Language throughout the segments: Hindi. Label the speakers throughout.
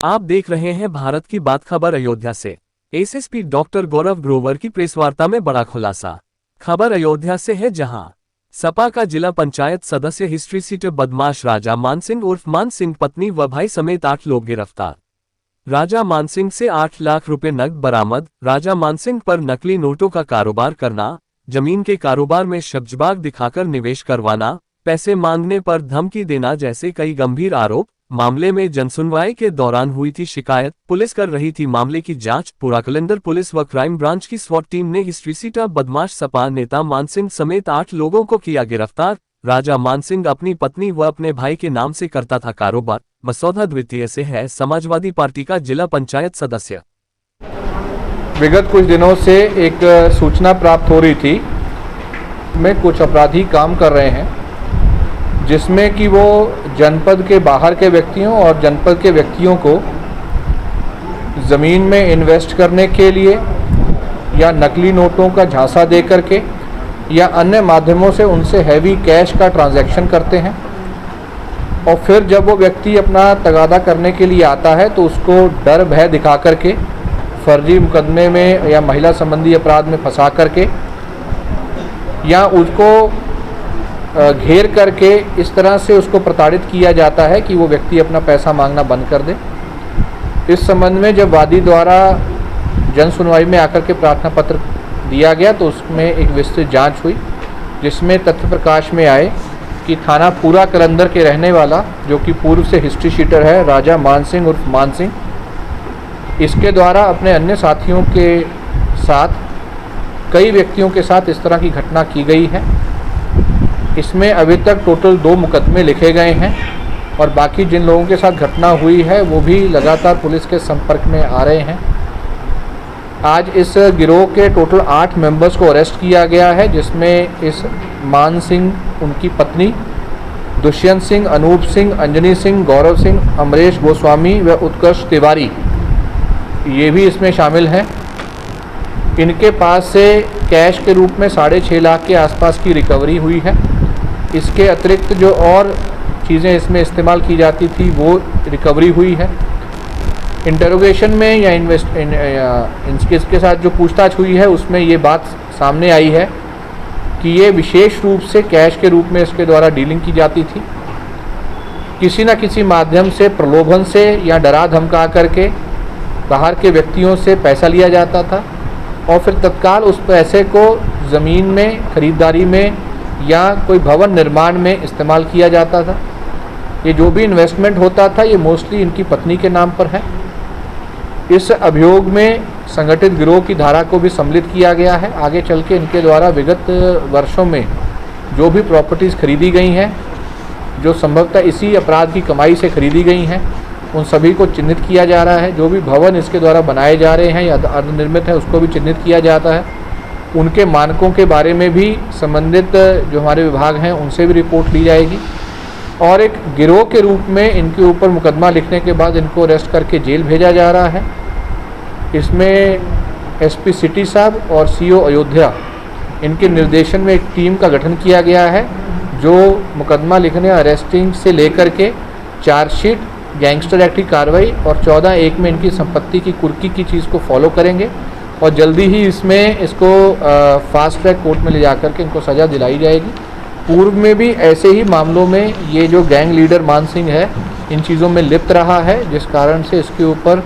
Speaker 1: आप देख रहे हैं भारत की बात खबर अयोध्या से। एसएसपी डॉक्टर गौरव ग्रोवर की प्रेस वार्ता में बड़ा खुलासा। खबर अयोध्या से है, जहां सपा का जिला पंचायत सदस्य हिस्ट्री सीटर बदमाश राजा मानसिंह उर्फ मानसिंह पत्नी व भाई समेत 8 लोग गिरफ्तार। राजा मानसिंह से 8 लाख रुपए नकद बरामद। राजा मानसिंह पर नकली नोटों का कारोबार करना, जमीन के कारोबार में शब्जबाग दिखाकर निवेश करवाना, पैसे मांगने पर धमकी देना जैसे कई गंभीर आरोप। मामले में जनसुनवाई के दौरान हुई थी शिकायत। पुलिस कर रही थी मामले की जांच। पूरा कलंदर पुलिस व क्राइम ब्रांच की स्वॉट टीम ने हिस्ट्री सीटर बदमाश सपा नेता मानसिंह समेत 8 लोगों को किया गिरफ्तार। राजा मानसिंह अपनी पत्नी व अपने भाई के नाम से करता था कारोबार। मसौदा द्वितीय से है, समाजवादी पार्टी का जिला पंचायत सदस्य।
Speaker 2: विगत कुछ दिनों से एक सूचना प्राप्त हो रही थी में कुछ अपराधी काम कर रहे हैं, जिसमें कि वो जनपद के बाहर के व्यक्तियों और जनपद के व्यक्तियों को ज़मीन में इन्वेस्ट करने के लिए या नकली नोटों का झांसा दे करके या अन्य माध्यमों से उनसे हैवी कैश का ट्रांजैक्शन करते हैं। और फिर जब वो व्यक्ति अपना तगादा करने के लिए आता है तो उसको डर भय दिखा करके फर्जी मुकदमे में या महिला संबंधी अपराध में फंसा करके या उसको घेर करके इस तरह से उसको प्रताड़ित किया जाता है कि वो व्यक्ति अपना पैसा मांगना बंद कर दे। इस संबंध में जब वादी द्वारा जन सुनवाई में आकर के प्रार्थना पत्र दिया गया तो उसमें एक विस्तृत जांच हुई, जिसमें तथ्य प्रकाश में आए कि थाना पूरा कलंदर के रहने वाला, जो कि पूर्व से हिस्ट्री शीटर है, राजा मानसिंह उर्फ मानसिंह, इसके द्वारा अपने अन्य साथियों के साथ कई व्यक्तियों के साथ इस तरह की घटना की गई है। इसमें अभी तक टोटल 2 मुकदमे लिखे गए हैं और बाकी जिन लोगों के साथ घटना हुई है वो भी लगातार पुलिस के संपर्क में आ रहे हैं। आज इस गिरोह के टोटल 8 मेंबर्स को अरेस्ट किया गया है, जिसमें इस मान सिंह, उनकी पत्नी दुष्यंत सिंह, अनूप सिंह, अंजनी सिंह, गौरव सिंह, अमरेश गोस्वामी व उत्कर्ष तिवारी, ये भी इसमें शामिल हैं। इनके पास से कैश के रूप में 6.5 लाख के आसपास की रिकवरी हुई है। इसके अतिरिक्त जो और चीज़ें इसमें इस्तेमाल की जाती थी वो रिकवरी हुई है। इंटरोगेशन में या इसके साथ जो पूछताछ हुई है उसमें ये बात सामने आई है कि ये विशेष रूप से कैश के रूप में इसके द्वारा डीलिंग की जाती थी। किसी न किसी माध्यम से प्रलोभन से या डरा धमका करके बाहर के व्यक्तियों से पैसा लिया जाता था और फिर तत्काल उस पैसे को ज़मीन में खरीदारी में या कोई भवन निर्माण में इस्तेमाल किया जाता था। ये जो भी इन्वेस्टमेंट होता था ये मोस्टली इनकी पत्नी के नाम पर है। इस अभियोग में संगठित गिरोह की धारा को भी सम्मिलित किया गया है। आगे चल के इनके द्वारा विगत वर्षों में जो भी प्रॉपर्टीज़ खरीदी गई हैं, जो संभवतः इसी अपराध की कमाई से खरीदी गई हैं, उन सभी को चिन्हित किया जा रहा है। जो भी भवन इसके द्वारा बनाए जा रहे हैं या अर्धनिर्मित है उसको भी चिन्हित किया जाता है। उनके मानकों के बारे में भी संबंधित जो हमारे विभाग हैं उनसे भी रिपोर्ट ली जाएगी और एक गिरोह के रूप में इनके ऊपर मुकदमा लिखने के बाद इनको अरेस्ट करके जेल भेजा जा रहा है। इसमें एसपी सिटी साहब और सीओ अयोध्या, इनके निर्देशन में एक टीम का गठन किया गया है जो मुकदमा लिखने, अरेस्टिंग से लेकर के चार्जशीट, गैंगस्टर एक्ट की कार्रवाई और 14(1) में इनकी संपत्ति की कुर्की की चीज़ को फॉलो करेंगे और जल्दी ही इसमें इसको फास्ट ट्रैक कोर्ट में ले जाकर के इनको सज़ा दिलाई जाएगी। पूर्व में भी ऐसे ही मामलों में ये जो गैंग लीडर मान सिंह है इन चीज़ों में लिप्त रहा है, जिस कारण से इसके ऊपर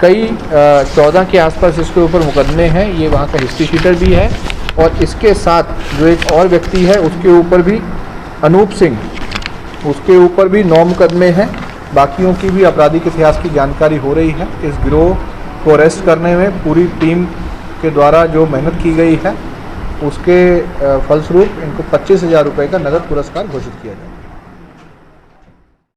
Speaker 2: कई 14 के आसपास इसके ऊपर मुकदमे हैं। ये वहाँ का हिस्ट्री शीटर भी है और इसके साथ जो एक और व्यक्ति है उसके ऊपर भी, अनूप सिंह, उसके ऊपर भी 9 मुकदमे हैं। बाकियों की भी आपराधिक इतिहास की जानकारी हो रही है। इस गिरोह को अरेस्ट करने में पूरी टीम के द्वारा जो मेहनत की गई है उसके फलस्वरूप इनको 25,000 रुपये का नगद पुरस्कार घोषित किया जाए।